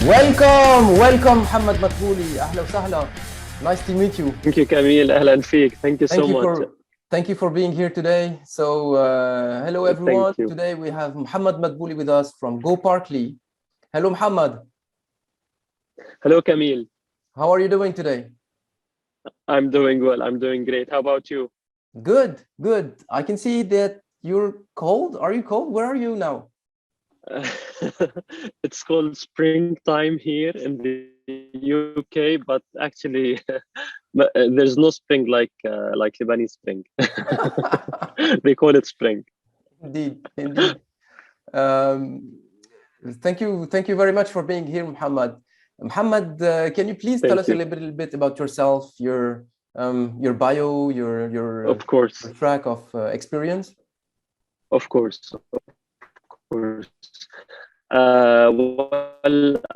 Welcome Mohamad Matbouli. أهلا وسهلا. Nice to meet you. Thank you, Camille. أهلا فيك. Thank you so much. Thank you for being here today. So, hello everyone. Thank you. Today we have Mohamad Matbouli with us from GoParkly. Hello, Mohamad. Hello, Camille. How are you doing today? I'm doing well. I'm doing great. How about you? Good. I can see that you're cold. Are you cold? Where are you now? It's called springtime here in the UK, but actually there's no spring like Lebanese spring. They call it spring. Indeed. Thank you very much for being here, Mohamad. Mohamad, can you please tell us a little bit about yourself, your bio, your of course, your track of experience? Of course. Well,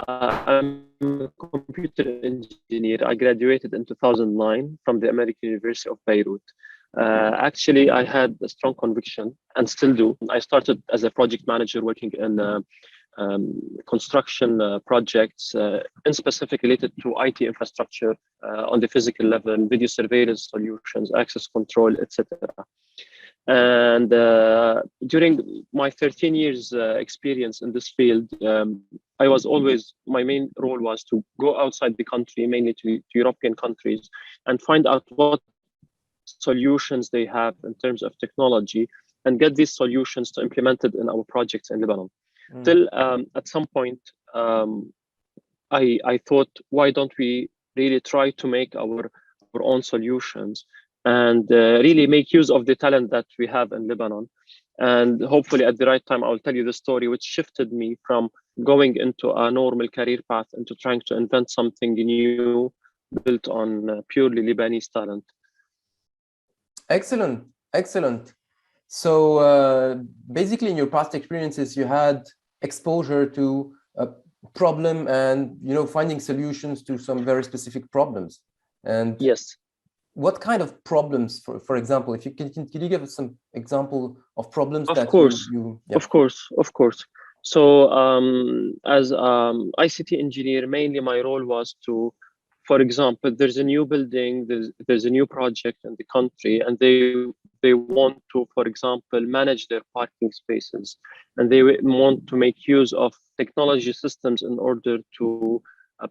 I'm a computer engineer. I graduated in 2009 from the American University of Beirut. Actually, I had a strong conviction and still do. I started as a project manager working in construction projects, in specific related to IT infrastructure on the physical level, video surveillance solutions, access control, etc. And during my 13 years experience in this field, my main role was to go outside the country, mainly to European countries, and find out what solutions they have in terms of technology and get these solutions to implement it in our projects in Lebanon. Till at some point, I thought, why don't we really try to make our own solutions and really make use of the talent that we have in Lebanon. And hopefully at the right time, I'll tell you the story which shifted me from going into a normal career path into trying to invent something new built on purely Lebanese talent. Excellent. So basically in your past experiences, you had exposure to a problem and, finding solutions to some very specific problems. And yes. What kind of problems, for example, if you can you give us some example of problems of that course. yeah. Of course. So as ICT engineer, mainly my role was to, for example, there's a new building, there's a new project in the country, and they want to, for example, manage their parking spaces, and they want to make use of technology systems in order to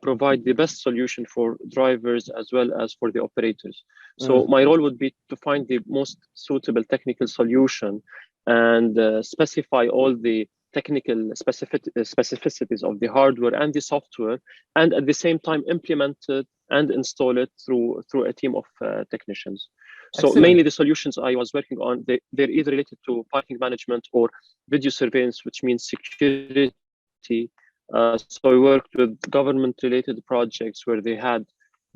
provide the best solution for drivers as well as for the operators. So my role would be to find the most suitable technical solution and specify all the technical specificities of the hardware and the software, and at the same time implement it and install it through a team of technicians. Excellent. So mainly the solutions I was working on, they're either related to parking management or video surveillance, which means security. So I worked with government-related projects where they had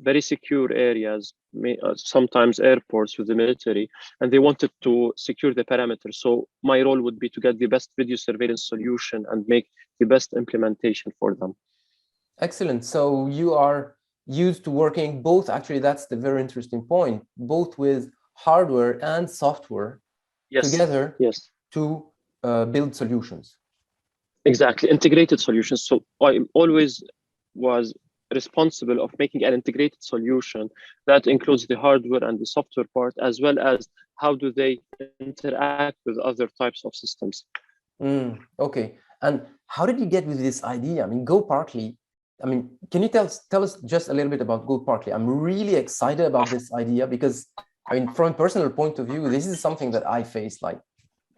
very secure areas, sometimes airports with the military, and they wanted to secure the parameters. So my role would be to get the best video surveillance solution and make the best implementation for them. Excellent. So you are used to working both, actually, that's the very interesting point, both with hardware and software together to build solutions. Exactly, integrated solutions. So I always was responsible of making an integrated solution that includes the hardware and the software part, as well as how do they interact with other types of systems. Okay, and how did you get with this idea? I mean, GoParkly, can you tell us just a little bit about GoParkly? I'm really excited about this idea because, from a personal point of view, this is something that I face like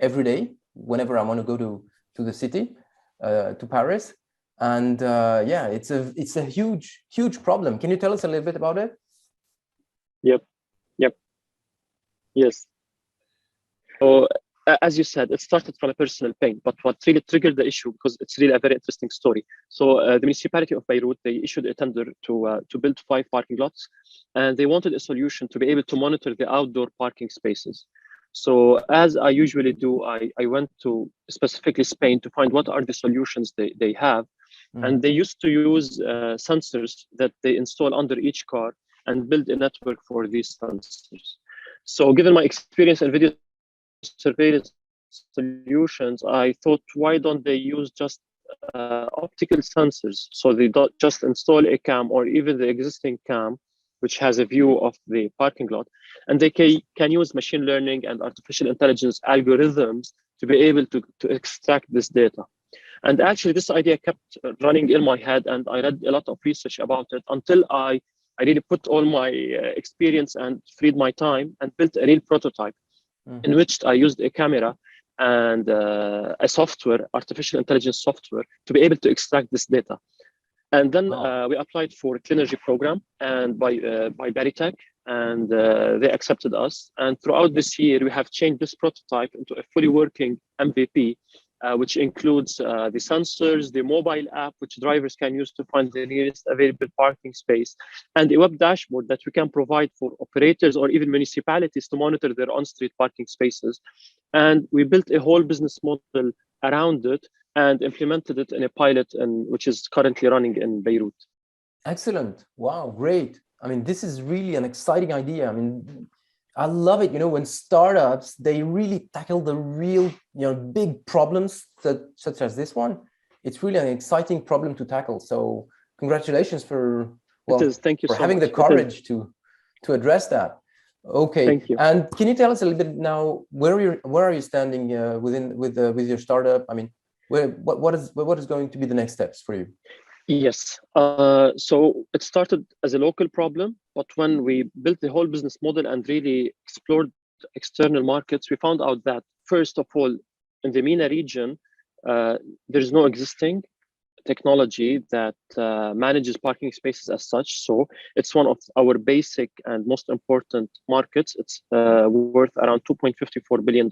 every day whenever I want to go to the city, to Paris. And yeah, it's a huge problem. Can you tell us a little bit about it? Yep. Yes. So as you said, it started from a personal pain, but what really triggered the issue, because it's really a very interesting story. So the municipality of Beirut, they issued a tender to build 5 parking lots, and they wanted a solution to be able to monitor the outdoor parking spaces. So as I usually do, I went to specifically Spain to find what are the solutions they have. And they used to use sensors that they install under each car and build a network for these sensors. So given my experience in video surveillance solutions, I thought, why don't they use just optical sensors. So they don't just install a cam or even the existing cam, which has a view of the parking lot, and they can use machine learning and artificial intelligence algorithms to be able to extract this data. And actually, this idea kept running in my head, and I read a lot of research about it until I really put all my experience and freed my time and built a real prototype in which I used a camera and a software, artificial intelligence software, to be able to extract this data. And then we applied for a Cleanergy program and by Tech, and they accepted us. And throughout this year, we have changed this prototype into a fully working MVP, which includes the sensors, the mobile app, which drivers can use to find the nearest available parking space, and a web dashboard that we can provide for operators or even municipalities to monitor their on-street parking spaces. And we built a whole business model around it and implemented it in a pilot, which is currently running in Beirut. Excellent. Wow, great. I mean, this is really an exciting idea. I mean, I love it, when startups, they really tackle the real, big problems such as this one. It's really an exciting problem to tackle. So congratulations for, Thank you for so having much. the courage to address that. Okay. Thank you. And can you tell us a little bit now, where are you standing with your startup? I mean, what is going to be the next steps for you? Yes. So it started as a local problem, but when we built the whole business model and really explored external markets, we found out that, first of all, in the MENA region, there is no existing technology that manages parking spaces as such. So it's one of our basic and most important markets. It's worth around $2.54 billion.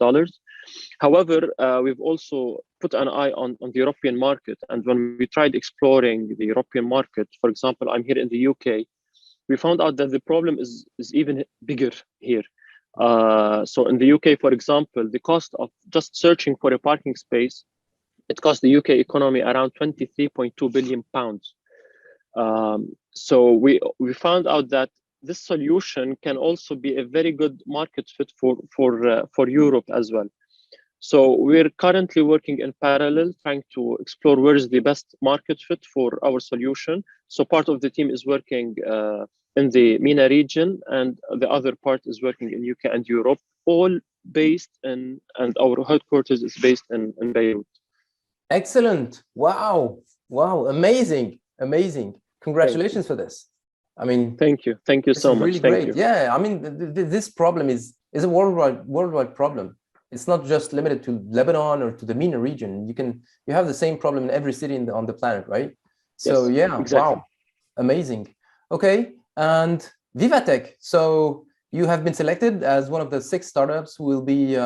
However, we've also put an eye on the European market. And when we tried exploring the European market, for example, I'm here in the UK, we found out that the problem is even bigger here. So in the UK, for example, the cost of just searching for a parking space, it cost the UK economy around 23.2 billion pounds. So we found out that this solution can also be a very good market fit for Europe as well. So we're currently working in parallel, trying to explore where is the best market fit for our solution. So part of the team is working in the MENA region, and the other part is working in UK and Europe, all based in, and our headquarters is based in Beirut. Excellent. Wow. Amazing. Congratulations for this. I mean, thank you so much. Really great. Yeah, I mean, this problem is a worldwide problem. It's not just limited to Lebanon or to the MENA region. You have the same problem in every city on the planet, right? So yes, yeah, exactly. Wow, amazing. Okay, and Vivatech. So you have been selected as one of the 6 startups who will be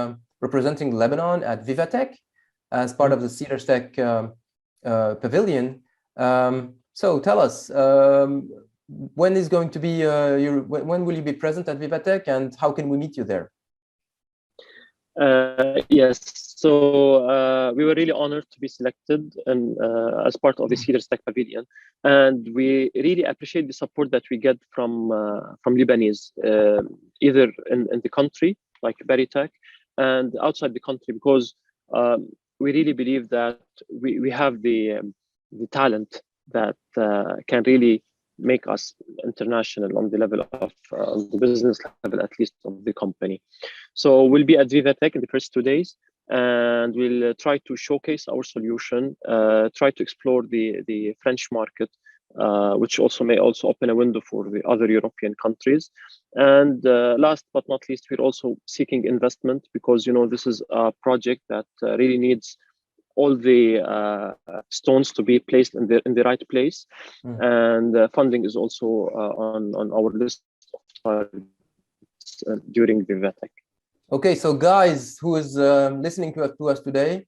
representing Lebanon at Vivatech as part of the Cedars Tech pavilion. So tell us, when is going to be when will you be present at Vivatech, and how can we meet you there? Yes, so we were really honored to be selected and as part of the Cedars Tech pavilion, and we really appreciate the support that we get from Lebanese, either in the country like Tech, and outside the country, because we really believe that we have the talent that can really make us international on the level of the business level, at least of the company. So we'll be at Vivatech in the first 2 days, and we'll try to showcase our solution, try to explore the French market, which also may open a window for the other European countries. And last but not least, we're also seeking investment, because this is a project that really needs all the stones to be placed in the right place, and funding is also on our list of targets during the Vivatech. Okay, so guys who is listening to us today,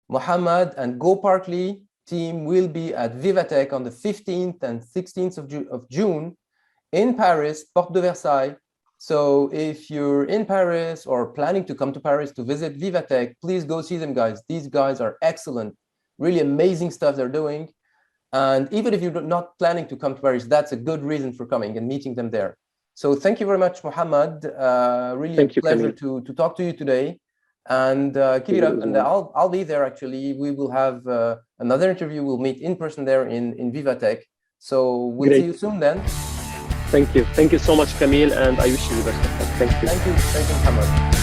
Mohamad and GoParkly team will be at Vivatech on the 15th and 16th of June in Paris, Porte de Versailles. So if you're in Paris or planning to come to Paris to visit Vivatech, please go see them, guys. These guys are excellent, really amazing stuff they're doing. And even if you're not planning to come to Paris, that's a good reason for coming and meeting them there. So thank you very much, Mohamad. Really a pleasure to talk to you today. and keep it up. And I'll be there actually. We will have another interview. We'll meet in person there in Viva Tech. So we'll see you soon then. Thank you so much, Camille, and I wish you the best of luck. Thank you. Thank you, Mohamad.